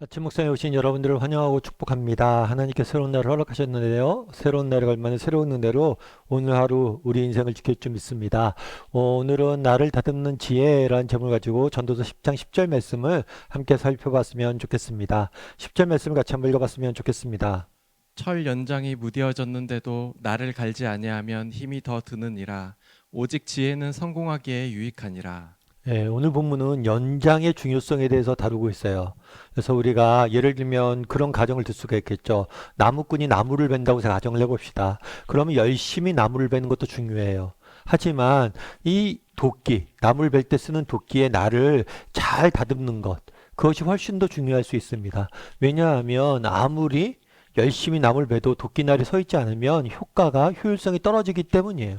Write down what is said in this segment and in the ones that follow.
아침 묵상에 오신 여러분들을 환영하고 축복합니다. 하나님께 새로운 날을 허락하셨는데요. 새로운 날에 걸맞는 새로운 은혜로 오늘 하루 우리 인생을 지킬 줄 믿습니다. 오늘은 나를 다듬는 지혜라는 제목을 가지고 전도서 10장 10절 말씀을 함께 살펴봤으면 좋겠습니다. 10절 말씀을 같이 한번 읽어봤으면 좋겠습니다. 철 연장이 무뎌졌는데도 나를 갈지 아니하면 힘이 더 드느니라. 오직 지혜는 성공하기에 유익하니라. 오늘 본문은 연장의 중요성에 대해서 다루고 있어요. 그래서 우리가 예를 들면 그런 가정을 들 수가 있겠죠. 나무꾼이 나무를 벤다고 해서 가정을 해봅시다. 그러면 열심히 나무를 베는 것도 중요해요. 하지만 이 도끼, 나무를 벨 때 쓰는 도끼의 날을 잘 다듬는 것, 그것이 훨씬 더 중요할 수 있습니다. 왜냐하면 아무리 열심히 나무를 베도 도끼날이 서 있지 않으면 효율성이 떨어지기 때문이에요.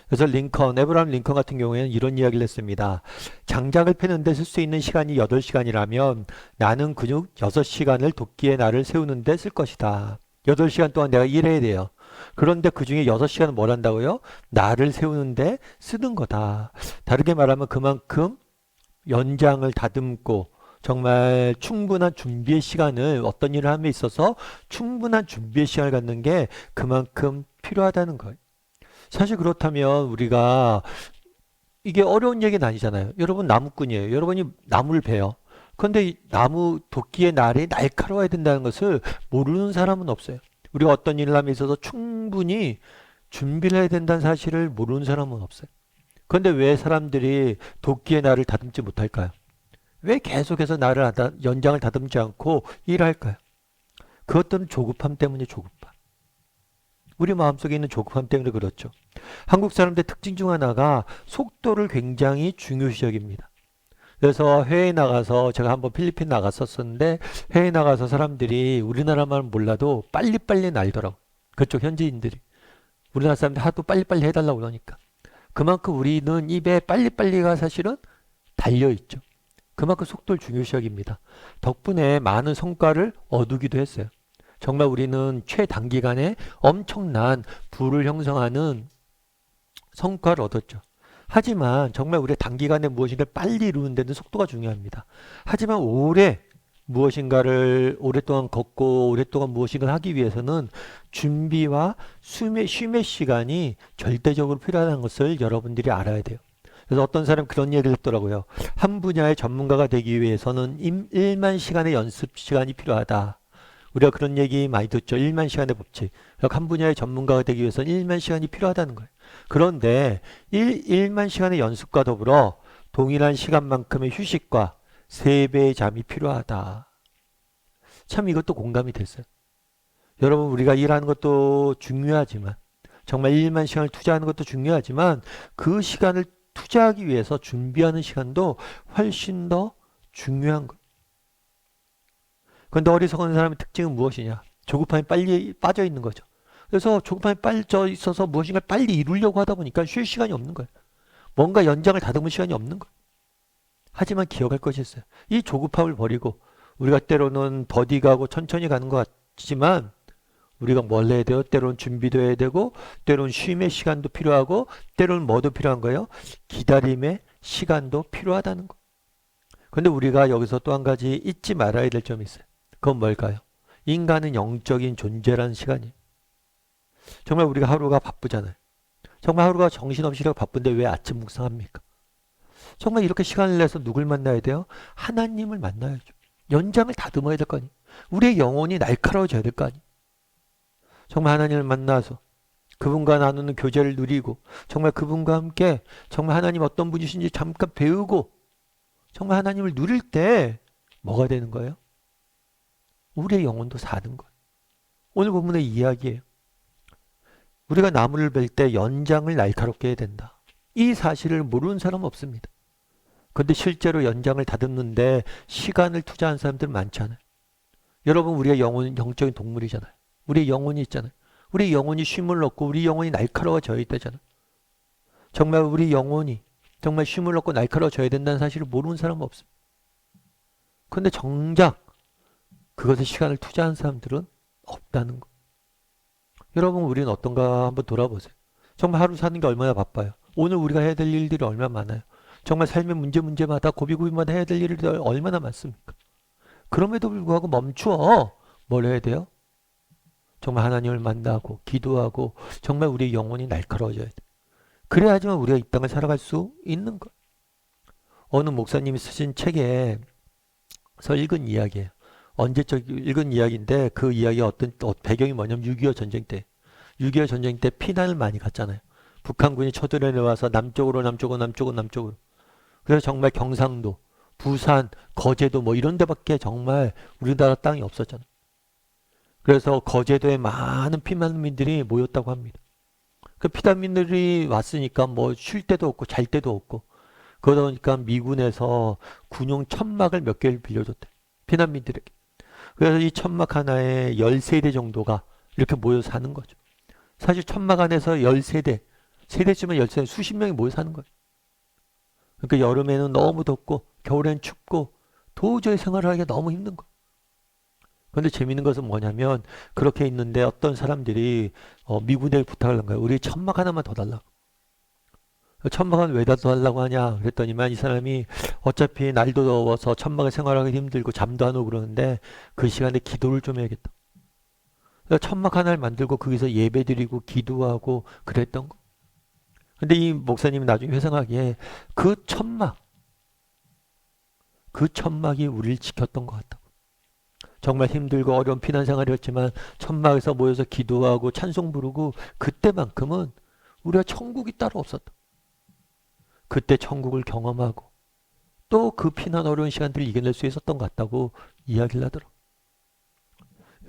그래서 에브라함 링컨 같은 경우에는 이런 이야기를 했습니다. 장작을 패는데 쓸 수 있는 시간이 8시간이라면 나는 근육 6시간을 도끼의 날을 세우는데 쓸 것이다. 8시간 동안 내가 일해야 돼요. 그런데 그 중에 6시간은 뭘 한다고요? 날을 세우는데 쓰는 거다. 다르게 말하면 그만큼 연장을 다듬고 정말 충분한 준비의 시간을 어떤 일을 함에 있어서 충분한 준비의 시간을 갖는 게 그만큼 필요하다는 거예요. 사실 그렇다면 우리가 이게 어려운 얘기는 아니잖아요. 여러분 나무꾼이에요. 여러분이 나무를 베요. 그런데 이 나무 도끼의 날이 날카로워야 된다는 것을 모르는 사람은 없어요. 우리가 어떤 일을 함에 있어서 충분히 준비를 해야 된다는 사실을 모르는 사람은 없어요. 그런데 왜 사람들이 도끼의 날을 다듬지 못할까요? 왜 계속해서 연장을 다듬지 않고 일할까요? 그것들은 조급함 때문에 조급함. 우리 마음속에 있는 조급함 때문에 그렇죠. 한국 사람들의 특징 중 하나가 속도를 굉장히 중요시 여깁니다. 그래서 해외에 나가서 제가 한번 필리핀 나갔었는데 해외에 나가서 사람들이 우리나라만 몰라도 빨리빨리 날더라고. 그쪽 현지인들이. 우리나라 사람들 하도 빨리빨리 해달라고 그러니까. 그만큼 우리는 입에 빨리빨리가 사실은 달려있죠. 그만큼 속도를 중요시 여깁니다. 덕분에 많은 성과를 얻기도 했어요. 정말 우리는 최단기간에 엄청난 부를 형성하는 성과를 얻었죠. 하지만 정말 우리 단기간에 무엇인가를 빨리 이루는 데는 속도가 중요합니다. 하지만 무엇인가를 오랫동안 걷고 오랫동안 무엇인가를 하기 위해서는 준비와 쉼의 시간이 절대적으로 필요하다는 것을 여러분들이 알아야 돼요. 그래서 어떤 사람 그런 얘기를 했더라고요. 한 분야의 전문가가 되기 위해서는 1만 시간의 연습 시간이 필요하다. 우리가 그런 얘기 많이 듣죠. 1만 시간의 법칙. 한 분야의 전문가가 되기 위해서는 1만 시간이 필요하다는 거예요. 그런데 1만 시간의 연습과 더불어 동일한 시간만큼의 휴식과 3배의 잠이 필요하다. 참 이것도 공감이 됐어요. 여러분 우리가 일하는 것도 중요하지만 정말 1만 시간을 투자하는 것도 중요하지만 그 시간을 투자하기 위해서 준비하는 시간도 훨씬 더 중요한 거예요. 그런데 어리석은 사람의 특징은 무엇이냐? 조급함이 빨리 빠져 있는 거죠. 그래서 조급함이 빠져 있어서 무엇인가 빨리 이루려고 하다 보니까 쉴 시간이 없는 거예요. 뭔가 연장을 다듬을 시간이 없는 거예요. 하지만 기억할 것이 있어요. 이 조급함을 버리고 우리가 때로는 더디가고 천천히 가는 것 같지만 우리가 뭘 해야 돼요? 때로는 준비도 해야 되고 때로는 쉼의 시간도 필요하고 때로는 뭐도 필요한 거예요? 기다림의 시간도 필요하다는 거. 그런데 우리가 여기서 또 한 가지 잊지 말아야 될 점이 있어요. 그건 뭘까요? 인간은 영적인 존재라는 시간이에요. 정말 우리가 하루가 바쁘잖아요. 정말 하루가 정신없이 바쁜데 왜 아침 묵상합니까? 정말 이렇게 시간을 내서 누굴 만나야 돼요? 하나님을 만나야죠. 연장을 다듬어야 될 거 아니에요. 우리의 영혼이 날카로워져야 될 거 아니에요. 정말 하나님을 만나서 그분과 나누는 교제를 누리고 정말 그분과 함께 정말 하나님 어떤 분이신지 잠깐 배우고 정말 하나님을 누릴 때 뭐가 되는 거예요? 우리의 영혼도 사는 거예요. 오늘 본문의 이야기예요. 우리가 나무를 벨 때 연장을 날카롭게 해야 된다. 이 사실을 모르는 사람은 없습니다. 그런데 실제로 연장을 다듬는데 시간을 투자한 사람들 많잖아요. 여러분 우리가 영적인 동물이잖아요. 우리의 영혼이 있잖아요. 우리 영혼이 쉼을 얻고 우리 영혼이 날카로워져야 되잖아요. 정말 우리 영혼이 정말 쉼을 얻고 날카로워져야 된다는 사실을 모르는 사람은 없습니다. 그런데 정작 그것에 시간을 투자한 사람들은 없다는 거. 여러분 우리는 어떤가 한번 돌아보세요. 정말 하루 사는 게 얼마나 바빠요. 오늘 우리가 해야 될 일들이 얼마나 많아요. 정말 삶의 문제마다 고비고비마다 해야 될 일들이 얼마나 많습니까? 그럼에도 불구하고 멈추어. 뭘 해야 돼요? 정말 하나님을 만나고 기도하고 정말 우리의 영혼이 날카로워져야 돼. 그래야지만 우리가 이 땅을 살아갈 수 있는 거. 어느 목사님이 쓰신 책에서 읽은 이야기예요. 언제적 읽은 이야기인데 그 이야기가 배경이 뭐냐면 6.25 전쟁 때. 6.25 전쟁 때 피난을 많이 갔잖아요. 북한군이 쳐들어 내려와서 남쪽으로. 그래서 정말 경상도, 부산, 거제도 뭐 이런 데밖에 정말 우리나라 땅이 없었잖아요. 그래서 거제도에 많은 피난민들이 모였다고 합니다. 그 피난민들이 왔으니까 뭐 쉴 데도 없고 잘 데도 없고 그러다 보니까 미군에서 군용 천막을 몇 개를 빌려줬대. 피난민들에게. 그래서 이 천막 하나에 13대 정도가 이렇게 모여 사는 거죠. 사실 천막 안에서 13대, 세대쯤은 13대, 수십 명이 모여 사는 거예요. 그러니까 여름에는 너무 덥고 겨울엔 춥고 도저히 생활을 하기가 너무 힘든 거예요. 그런데 재밌는 것은 뭐냐면 그렇게 있는데 어떤 사람들이 미군에 부탁을 한 거예요. 우리 천막 하나만 더 달라고. 천막은 왜 더 달라고 하냐 그랬더니만 이 사람이 어차피 날도 더워서 천막에 생활하기 힘들고 잠도 안 오고 그러는데 그 시간에 기도를 좀 해야겠다. 그래서 천막 하나를 만들고 거기서 예배드리고 기도하고 그랬던 거. 근데 이 목사님이 나중에 회상하기에 그 천막이 우리를 지켰던 것 같다고. 정말 힘들고 어려운 피난 생활이었지만 천막에서 모여서 기도하고 찬송 부르고 그때만큼은 우리가 천국이 따로 없었다. 그때 천국을 경험하고 또 그 피난 어려운 시간들을 이겨낼 수 있었던 것 같다고 이야기를 하더라고요.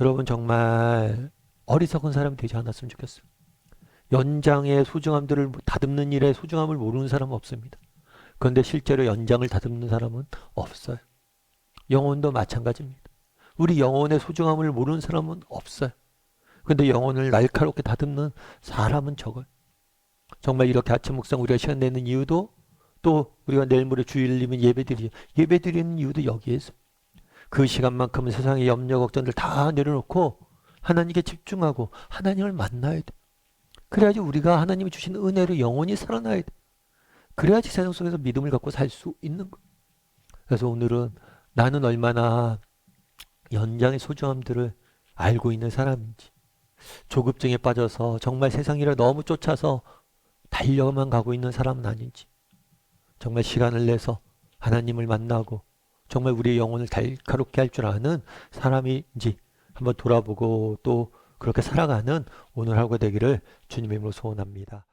여러분 정말 어리석은 사람이 되지 않았으면 좋겠어요. 연장의 소중함들을 다듬는 일의 소중함을 모르는 사람은 없습니다. 그런데 실제로 연장을 다듬는 사람은 없어요. 영혼도 마찬가지입니다. 우리 영혼의 소중함을 모르는 사람은 없어요. 그런데 영혼을 날카롭게 다듬는 사람은 적어요. 정말 이렇게 아침 묵상 우리가 시간 내는 이유도 또 우리가 내일 모레 주일이면 예배드리는 이유도 여기에서 그 시간만큼은 세상의 염려 걱정들 다 내려놓고 하나님께 집중하고 하나님을 만나야 돼. 그래야지 우리가 하나님이 주신 은혜로 영원히 살아나야 돼. 그래야지 세상 속에서 믿음을 갖고 살 수 있는 거야. 그래서 오늘은 나는 얼마나 연장의 소중함들을 알고 있는 사람인지, 조급증에 빠져서 정말 세상 일을 너무 쫓아서 달려만 가고 있는 사람은 아닌지, 정말 시간을 내서 하나님을 만나고 정말 우리의 영혼을 날카롭게 할 줄 아는 사람인지 한번 돌아보고 또 그렇게 살아가는 오늘 하루가 되기를 주님의 이름으로 소원합니다.